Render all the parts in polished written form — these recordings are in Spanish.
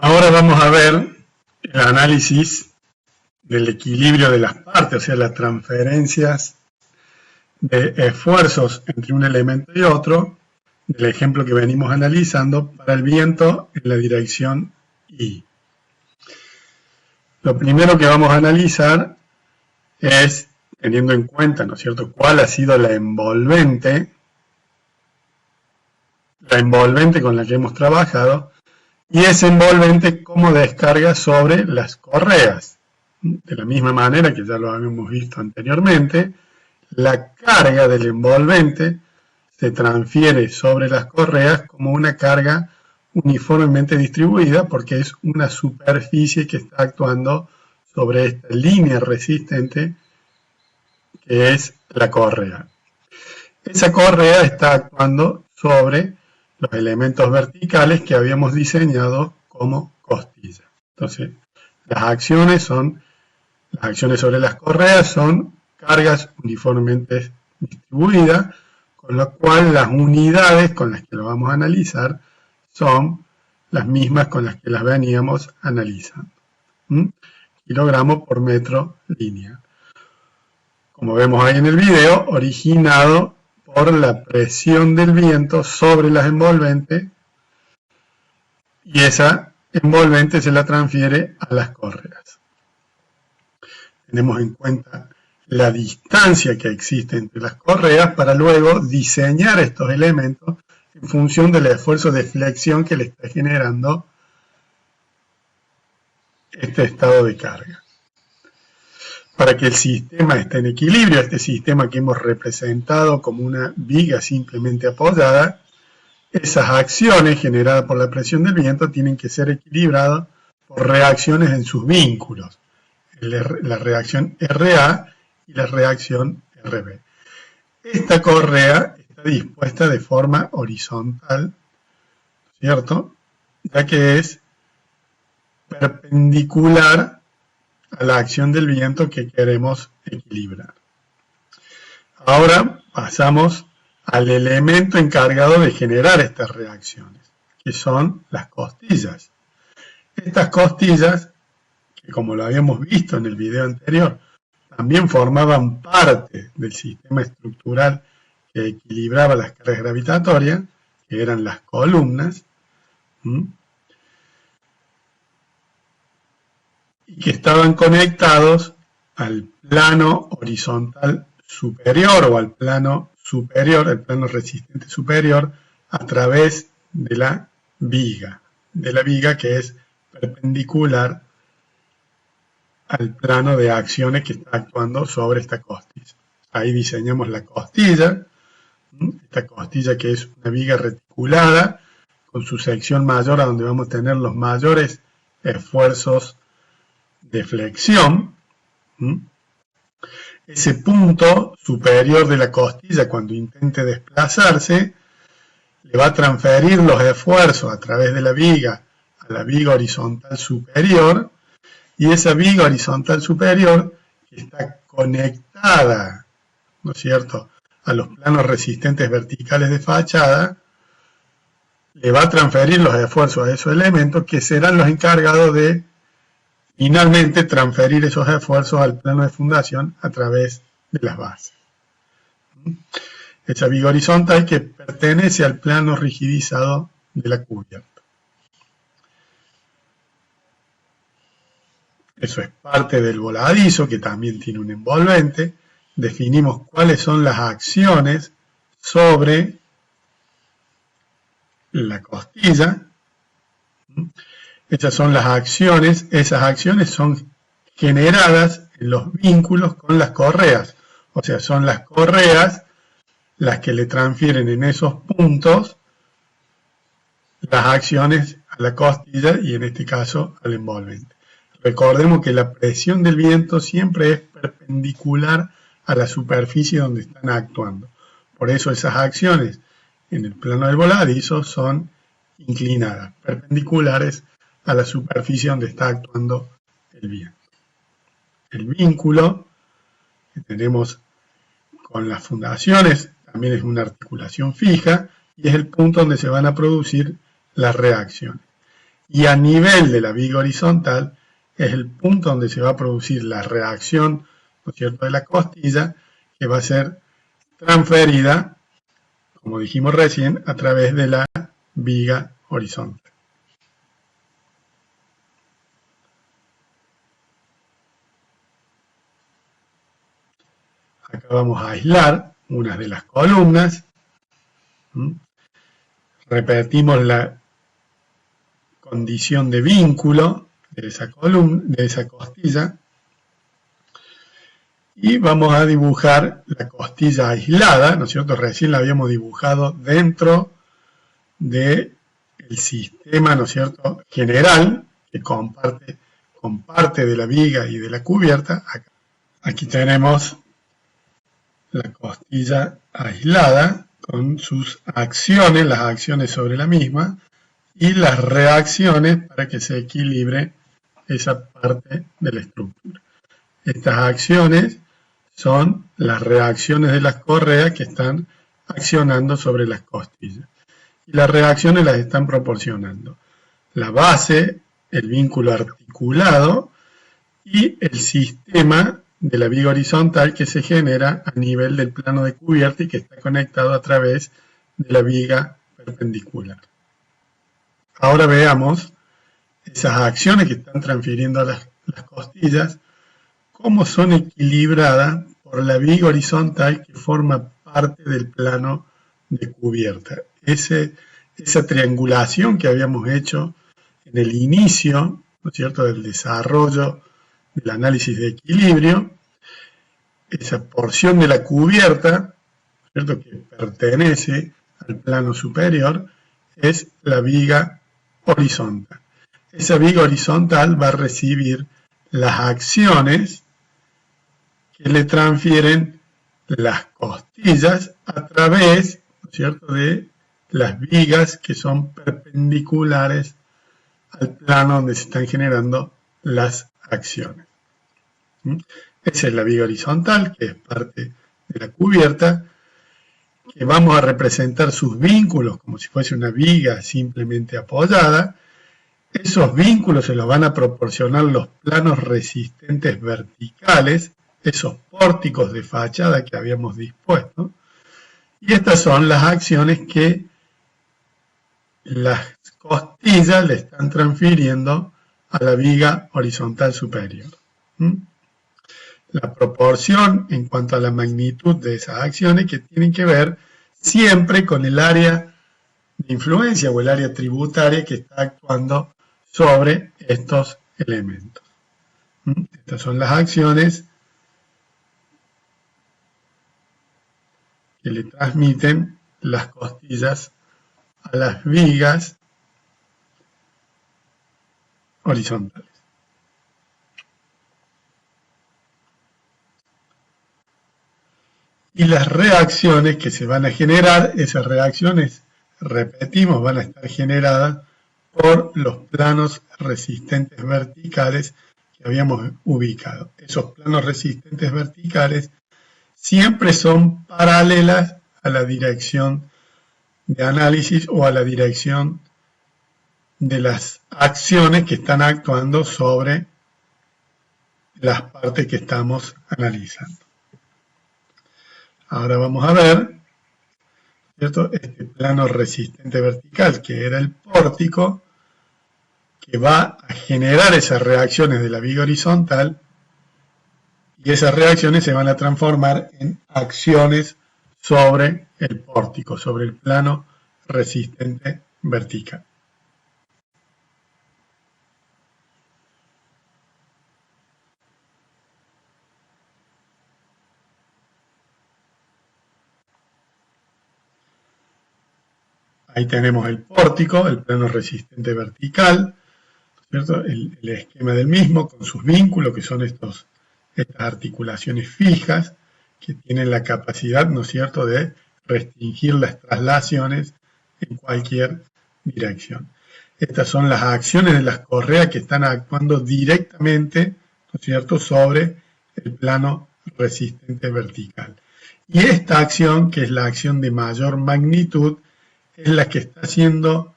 Ahora vamos a ver el análisis del equilibrio de las partes, o sea, las transferencias de esfuerzos entre un elemento y otro, del ejemplo que venimos analizando para el viento en la dirección Y. Lo primero que vamos a analizar es, teniendo en cuenta, ¿no es cierto?, cuál ha sido la envolvente con la que hemos trabajado, y esa envolvente cómo descarga sobre las correas. De la misma manera que ya lo habíamos visto anteriormente, la carga del envolvente se transfiere sobre las correas como una carga uniformemente distribuida porque es una superficie que está actuando sobre esta línea resistente que es la correa. Esa correa está actuando sobre los elementos verticales que habíamos diseñado como costilla. Entonces, las acciones sobre las correas son cargas uniformemente distribuidas, con lo cual las unidades con las que lo vamos a analizar son las mismas con las que las veníamos analizando. Kilogramos por metro lineal. Como vemos ahí en el video, originado por la presión del viento sobre las envolventes, y esa envolvente se la transfiere a las correas. Tenemos en cuenta la distancia que existe entre las correas para luego diseñar estos elementos en función del esfuerzo de flexión que le está generando este estado de carga. Para que el sistema esté en equilibrio, este sistema que hemos representado como una viga simplemente apoyada, esas acciones generadas por la presión del viento tienen que ser equilibradas por reacciones en sus vínculos, la reacción RA y la reacción RB. Esta correa está dispuesta de forma horizontal, ¿cierto?, ya que es perpendicular a la acción del viento que queremos equilibrar. Ahora pasamos al elemento encargado de generar estas reacciones, que son las costillas. Estas costillas, que como lo habíamos visto en el video anterior, también formaban parte del sistema estructural que equilibraba las cargas gravitatorias, que eran las columnas, y que estaban conectados al plano horizontal superior o al plano superior, el plano resistente superior, a través de la viga que es perpendicular al plano de acciones que está actuando sobre esta costilla. Ahí diseñamos la costilla, esta costilla que es una viga reticulada con su sección mayor a donde vamos a tener los mayores esfuerzos de flexión. Ese punto superior de la costilla, cuando intente desplazarse, le va a transferir los esfuerzos a través de la viga a la viga horizontal superior, y esa viga horizontal superior está conectada, ¿no es cierto?, a los planos resistentes verticales de fachada, le va a transferir los esfuerzos a esos elementos que serán los encargados de finalmente transferir esos esfuerzos al plano de fundación a través de las bases. Esa viga horizontal que pertenece al plano rigidizado de la cubierta. Eso es parte del voladizo, que también tiene un envolvente. Definimos cuáles son las acciones sobre la costilla. Estas son las acciones. Esas acciones son generadas en los vínculos con las correas. O sea, son las correas las que le transfieren en esos puntos las acciones a la costilla y en este caso al envolvente. Recordemos que la presión del viento siempre es perpendicular a la superficie donde están actuando. Por eso esas acciones en el plano del voladizo son inclinadas, perpendiculares a la superficie donde está actuando el viento. El vínculo que tenemos con las fundaciones también es una articulación fija y es el punto donde se van a producir las reacciones. y a nivel de la viga horizontal es el punto donde se va a producir la reacción, ¿no es cierto?, de la costilla, que va a ser transferida, como dijimos recién, a través de la viga horizontal. Acá vamos a aislar una de las columnas. Repetimos la condición de vínculo de esa columna, de esa costilla. Y vamos a dibujar la costilla aislada, ¿no es cierto? Recién la habíamos dibujado dentro del sistema, ¿no es cierto?, general, que comparte con parte de la viga y de la cubierta. Aquí tenemos la costilla aislada con sus acciones, las acciones sobre la misma y las reacciones para que se equilibre esa parte de la estructura. Estas acciones son las reacciones de las correas que están accionando sobre las costillas. Y las reacciones las están proporcionando la base, el vínculo articulado y el sistema de la viga horizontal que se genera a nivel del plano de cubierta y que está conectado a través de la viga perpendicular. Ahora veamos esas acciones que están transfiriendo a las costillas, cómo son equilibradas por la viga horizontal que forma parte del plano de cubierta. Esa triangulación que habíamos hecho en el inicio, ¿no es cierto?, del desarrollo del análisis de equilibrio, esa porción de la cubierta, ¿cierto?, que pertenece al plano superior, es la viga horizontal. Esa viga horizontal va a recibir las acciones que le transfieren las costillas a través, ¿no es cierto?, de las vigas que son perpendiculares al plano donde se están generando las acciones. Esa es la viga horizontal, que es parte de la cubierta, que vamos a representar sus vínculos como si fuese una viga simplemente apoyada. Esos vínculos se los van a proporcionar los planos resistentes verticales, esos pórticos de fachada que habíamos dispuesto. Y estas son las acciones que las costillas le están transfiriendo a la viga horizontal superior. La proporción en cuanto a la magnitud de esas acciones que tienen que ver siempre con el área de influencia o el área tributaria que está actuando sobre estos elementos. Estas son las acciones que le transmiten las costillas a las vigas horizontales. Y las reacciones que se van a generar, esas reacciones, repetimos, van a estar generadas por los planos resistentes verticales que habíamos ubicado. Esos planos resistentes verticales siempre son paralelas a la dirección de análisis o a la dirección de las acciones que están actuando sobre las partes que estamos analizando. Ahora vamos a ver, ¿cierto?, este plano resistente vertical que era el pórtico, que va a generar esas reacciones de la viga horizontal, y esas reacciones se van a transformar en acciones sobre el pórtico, sobre el plano resistente vertical. Ahí tenemos el pórtico, el plano resistente vertical, ¿cierto?, el esquema del mismo con sus vínculos, que son estas articulaciones fijas que tienen la capacidad, ¿no es cierto?, de restringir las traslaciones en cualquier dirección. Estas son las acciones de las correas que están actuando directamente, ¿no es cierto?, sobre el plano resistente vertical. Y esta acción, que es la acción de mayor magnitud, es la que está siendo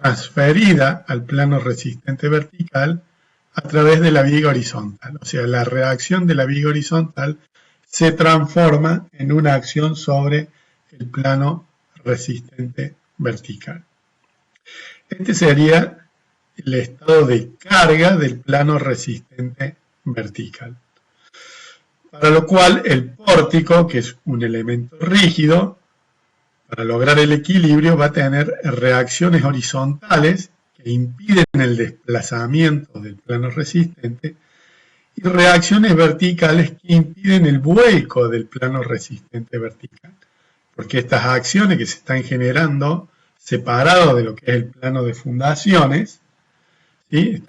transferida al plano resistente vertical a través de la viga horizontal. O sea, la reacción de la viga horizontal se transforma en una acción sobre el plano resistente vertical. Este sería el estado de carga del plano resistente vertical. Para lo cual el pórtico, que es un elemento rígido, para lograr el equilibrio va a tener reacciones horizontales que impiden el desplazamiento del plano resistente y reacciones verticales que impiden el vuelco del plano resistente vertical. Porque estas acciones que se están generando separado de lo que es el plano de fundaciones, ¿sí?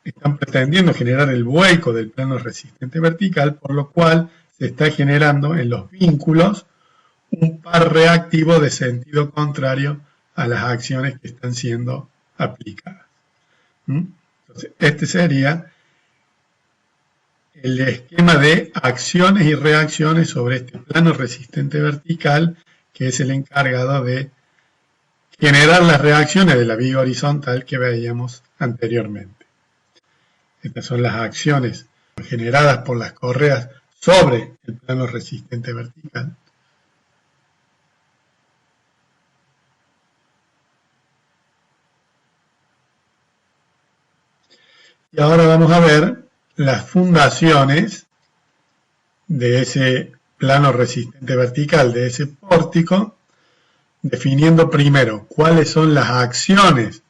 Están pretendiendo generar el vuelco del plano resistente vertical, por lo cual se está generando en los vínculos un par reactivo de sentido contrario a las acciones que están siendo aplicadas. Entonces, este sería el esquema de acciones y reacciones sobre este plano resistente vertical, que es el encargado de generar las reacciones de la viga horizontal que veíamos anteriormente. Estas son las acciones generadas por las correas sobre el plano resistente vertical. Y ahora vamos a ver las fundaciones de ese plano resistente vertical, de ese pórtico, definiendo primero cuáles son las acciones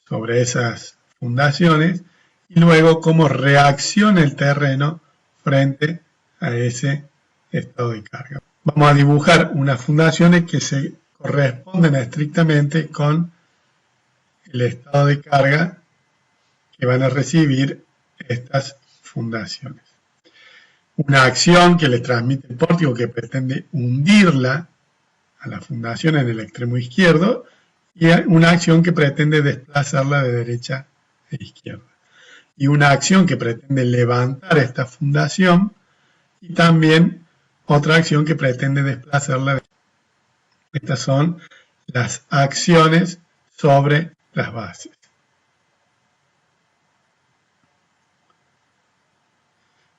sobre esas fundaciones y luego cómo reacciona el terreno frente a ese estado de carga. Vamos a dibujar unas fundaciones que se corresponden estrictamente con el estado de carga que van a recibir estas fundaciones. Una acción que le transmite el pórtico que pretende hundirla a la fundación en el extremo izquierdo y una acción que pretende desplazarla de derecha a izquierda. Y una acción que pretende levantar esta fundación y también otra acción que pretende desplazarla. Estas son las acciones sobre las bases.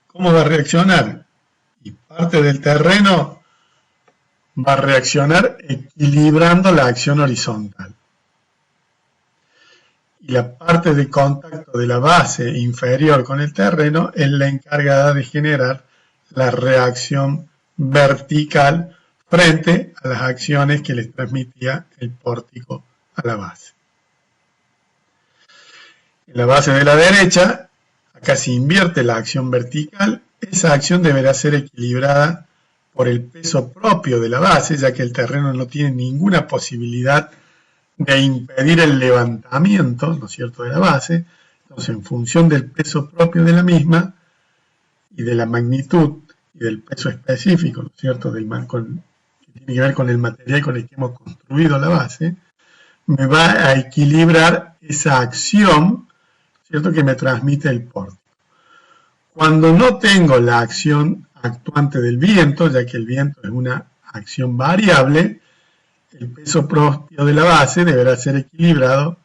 ¿Cómo va a reaccionar? Y parte del terreno va a reaccionar equilibrando la acción horizontal. Y la parte de contacto de la base inferior con el terreno es la encargada de generar la reacción vertical frente a las acciones que les transmitía el pórtico a la base. En la base de la derecha, acá se invierte la acción vertical. Esa acción deberá ser equilibrada por el peso propio de la base, ya que el terreno no tiene ninguna posibilidad de impedir el levantamiento, ¿no es cierto?, de la base. Entonces, en función del peso propio de la misma y de la magnitud y del peso específico, ¿no es cierto?, que tiene que ver con el material con el que hemos construido la base, me va a equilibrar esa acción, ¿cierto?, que me transmite el pórtico. Cuando no tengo la acción actuante del viento, ya que el viento es una acción variable, el peso propio de la base deberá ser equilibrado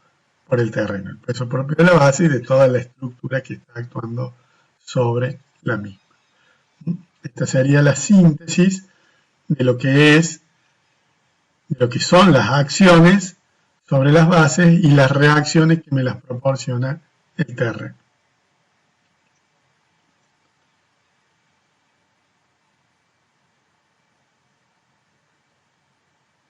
por el terreno, el peso propio de la base y de toda la estructura que está actuando sobre la misma. Esta sería la síntesis de lo que son las acciones sobre las bases y las reacciones que me las proporciona el terreno.